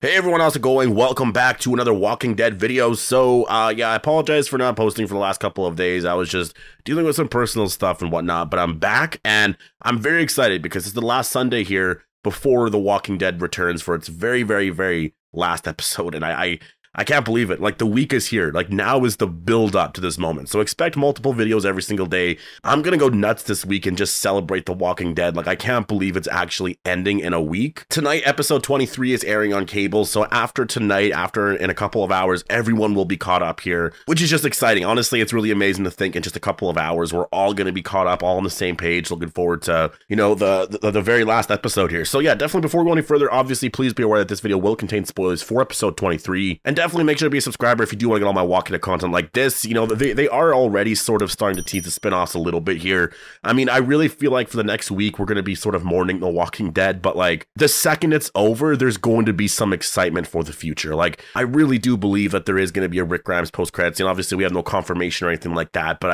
Hey everyone, how's it going? Welcome back to another Walking Dead video. Yeah, I apologize for not posting for the last couple of days. I was just dealing with some personal stuff and whatnot, but I'm back and I'm very excited because it's the last Sunday here before The Walking Dead returns for its very last episode, and I can't believe it. Like, the week is here. Like, now is the build up to this moment. So expect multiple videos every single day. I'm gonna go nuts this week and just celebrate The Walking Dead. Like, I can't believe it's actually ending in a week. Tonight, episode 23 is airing on cable. So after tonight, in a couple of hours, everyone will be caught up here, which is just exciting. Honestly, it's really amazing to think in just a couple of hours, we're all gonna be caught up, all on the same page. Looking forward to, you know, the very last episode here. So yeah, definitely before we go any further, obviously, please be aware that this video will contain spoilers for episode 23. And definitely make sure to be a subscriber if you do want to get all my Walking Dead content like this. You know, they are already sort of starting to tease the spinoffs a little bit here. I mean, I really feel like for the next week, we're going to be sort of mourning The Walking Dead, but like the second it's over, there's going to be some excitement for the future. Like, I really do believe that there is going to be a Rick Grimes post-credits. You know, obviously we have no confirmation or anything like that, but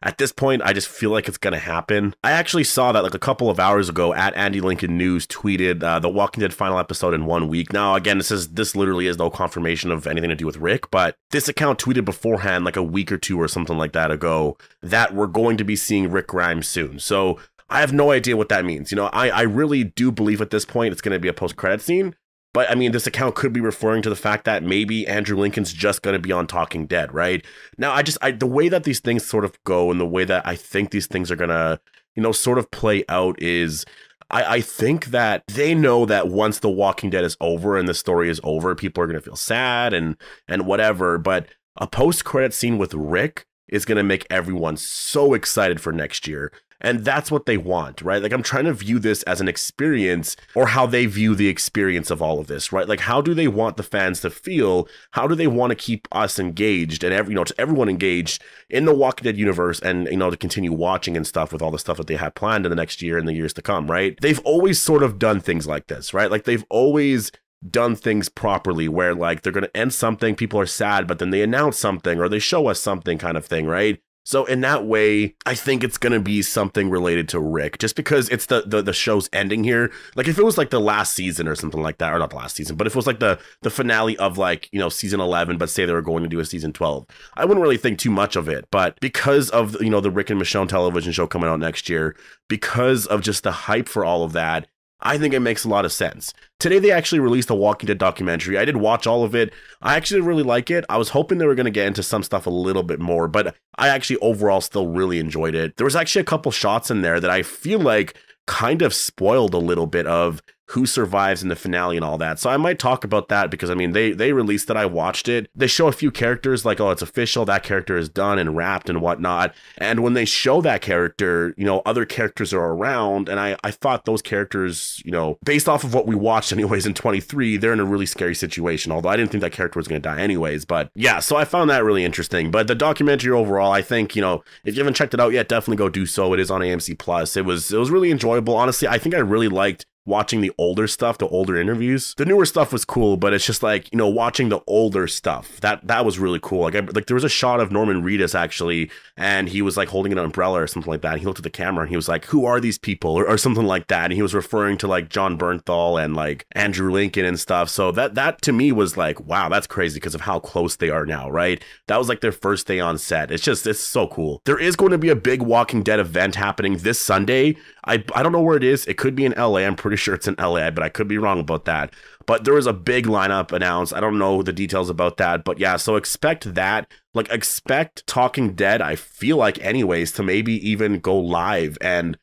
at this point, I just feel like it's going to happen. I actually saw that like a couple of hours ago at Andy Lincoln News tweeted The Walking Dead final episode in 1 week. Now, again, this literally is no confirmation of anything to do with Rick, but this account tweeted beforehand, like a week or two or something like that ago, that we're going to be seeing Rick Grimes soon. So I have no idea what that means. You know, I really do believe at this point it's going to be a post-credit scene. But I mean, this account could be referring to the fact that maybe Andrew Lincoln's just going to be on Talking Dead, right? Now, the way that these things sort of go and the way that I think these things are going to, you know, sort of play out is I think that they know that once The Walking Dead is over and the story is over, people are going to feel sad and whatever. But a post-credit scene with Rick is going to make everyone so excited for next year. And that's what they want, right? Like, I'm trying to view this as an experience, or how they view the experience of all of this, right? Like, how do they want the fans to feel? How do they want to keep us engaged and everyone engaged in the Walking Dead universe, and, you know, to continue watching and stuff with all the stuff that they have planned in the next year and the years to come, right? They've always sort of done things like this, right? Like, they've always done things properly where, like, they're going to end something, people are sad, but then they announce something or they show us something kind of thing, right? So in that way, I think it's going to be something related to Rick, just because it's the show's ending here. Like, if it was like the last season or something like that, or not the last season, but if it was like the finale of, like, you know, season 11, but say they were going to do a season 12, I wouldn't really think too much of it. But because of, you know, the Rick and Michonne television show coming out next year, because of just the hype for all of that, I think it makes a lot of sense. Today, they actually released a Walking Dead documentary. I did watch all of it. I actually really like it. I was hoping they were going to get into some stuff a little bit more, but I actually overall still really enjoyed it. There was actually a couple shots in there that I feel like kind of spoiled a little bit of who survives in the finale and all that. So I might talk about that because, I mean, they released it, I watched it. They show a few characters like, oh, it's official, that character is done and wrapped and whatnot. And when they show that character, you know, other characters are around. And I thought those characters, you know, based off of what we watched anyways in 23, they're in a really scary situation. Although I didn't think that character was going to die anyways. But yeah, so I found that really interesting. But the documentary overall, I think, you know, if you haven't checked it out yet, definitely go do so. It is on AMC Plus. It was really enjoyable. Honestly, I think I really liked watching the older stuff, the older interviews. The newer stuff was cool, but it's just like, you know, watching the older stuff, that was really cool. Like there was a shot of Norman Reedus actually, and he was like holding an umbrella or something like that. And he looked at the camera and he was like, who are these people? Or something like that. And he was referring to like John Bernthal and like Andrew Lincoln and stuff. So that to me was like, wow, that's crazy because of how close they are now, right? That was like their first day on set. It's so cool. There is going to be a big Walking Dead event happening this Sunday. I don't know where it is. It could be in LA. I'm pretty sure it's in LA, but I could be wrong about that. But there was a big lineup announced. I don't know the details about that, but yeah, so expect that. Like, expect Talking Dead, I feel like anyways, to maybe even go live and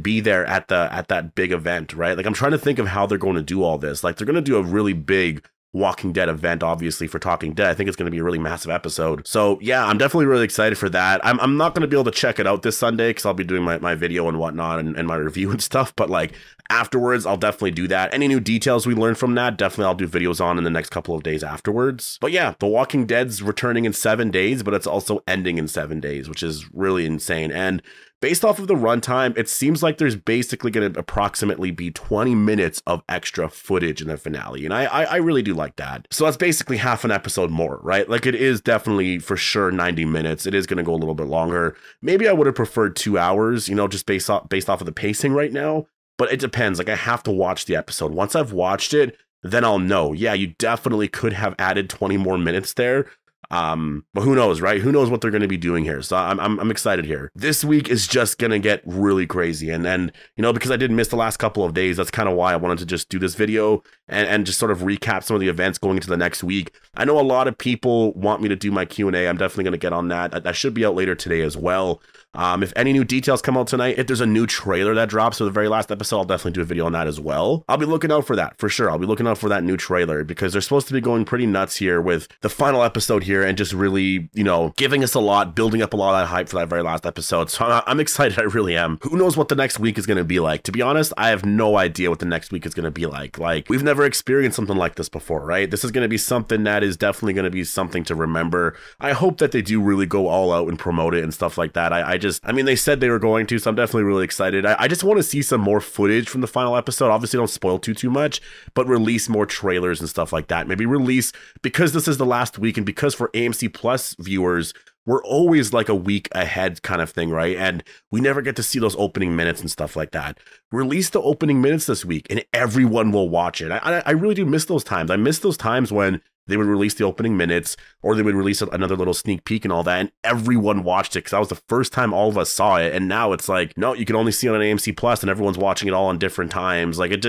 be there at that big event, right? Like, I'm trying to think of how they're going to do all this. Like, they're going to do a really big Walking Dead event, obviously, for Talking Dead. I think it's going to be a really massive episode. So yeah, I'm definitely really excited for that. I'm not going to be able to check it out this Sunday because I'll be doing my video and whatnot and my review and stuff, but like afterwards, I'll definitely do that. Any new details we learn from that, definitely I'll do videos on in the next couple of days afterwards. But yeah, The Walking Dead's returning in 7 days, but it's also ending in 7 days, which is really insane. And based off of the runtime, it seems like there's basically going to approximately be 20 minutes of extra footage in the finale. And I really do like that. So that's basically half an episode more, right? Like, it is definitely for sure 90 minutes. It is going to go a little bit longer. Maybe I would have preferred 2 hours, you know, just based off of the pacing right now. But it depends. Like, I have to watch the episode. Once I've watched it, then I'll know. Yeah, you definitely could have added 20 more minutes there. But who knows, right? Who knows what they're going to be doing here? So I'm excited here. This week is just going to get really crazy. And you know, because I did miss the last couple of days, that's kind of why I wanted to just do this video and just sort of recap some of the events going into the next week. I know a lot of people want me to do my Q&A. I'm definitely going to get on that. That should be out later today as well. If any new details come out tonight, if there's a new trailer that drops for the very last episode, I'll definitely do a video on that as well. I'll be looking out for that, for sure. I'll be looking out for that new trailer because they're supposed to be going pretty nuts here with the final episode here and just really, you know, giving us a lot, building up a lot of that hype for that very last episode. So I'm excited, I really am. Who knows what the next week is going to be like? To be honest, I have no idea what the next week is going to be like. Like, we've never experienced something like this before, right? This is going to be something that is definitely going to be something to remember. I hope that they do really go all out and promote it and stuff like that. I mean, they said they were going to, so I'm definitely really excited. I just want to see some more footage from the final episode. Obviously, don't spoil too much, but release more trailers and stuff like that. Maybe release, because this is the last week and because for AMC Plus viewers, we're always like a week ahead kind of thing, right? And we never get to see those opening minutes and stuff like that. Release the opening minutes this week and everyone will watch it. I really do miss those times. I miss those times when they would release the opening minutes or they would release another little sneak peek and all that, and everyone watched it because that was the first time all of us saw it. And now it's like, no, you can only see it on AMC Plus and everyone's watching it all on different times. Like, it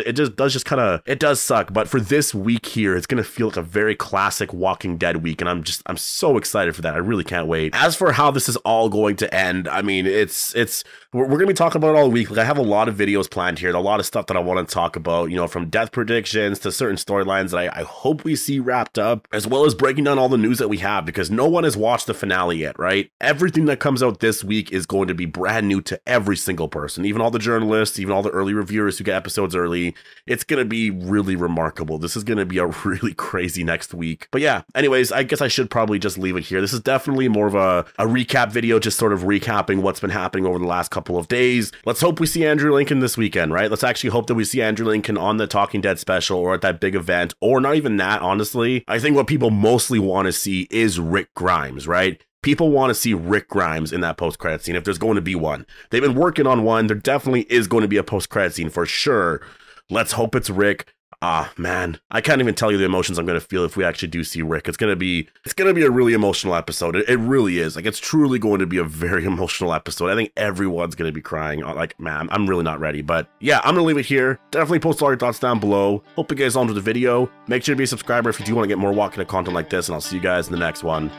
does suck. But for this week here, it's going to feel like a very classic Walking Dead week. And I'm so excited for that. I really can't wait. As for how this is all going to end, I mean, we're going to be talking about it all week. Like, I have a lot of videos planned here, a lot of stuff that I want to talk about, you know, from death predictions to certain storylines that I hope we see wrapped up, as well as breaking down all the news that we have, because no one has watched the finale yet, right? Everything that comes out this week is going to be brand new to every single person, even all the journalists, even all the early reviewers who get episodes early. It's going to be really remarkable. This is going to be a really crazy next week. But yeah, anyways, I guess I should probably just leave it here. This is definitely more of a recap video, just sort of recapping what's been happening over the last couple of days. Let's hope we see Andrew Lincoln this weekend, right? Let's actually hope that we see Andrew Lincoln on the Talking Dead special or at that big event, or not even that, honestly. I think what people mostly want to see is Rick Grimes, right? People want to see Rick Grimes in that post-credit scene, if there's going to be one. They've been working on one. There definitely is going to be a post-credit scene for sure. Let's hope it's Rick. Ah, man, I can't even tell you the emotions I'm going to feel if we actually do see Rick. It's going to be a really emotional episode. It really is. Like, it's truly going to be a very emotional episode. I think everyone's going to be crying. Like, man, I'm really not ready. But yeah, I'm going to leave it here. Definitely post all your thoughts down below. Hope you guys all enjoyed the video. Make sure to be a subscriber if you do want to get more Walking Dead content like this, and I'll see you guys in the next one.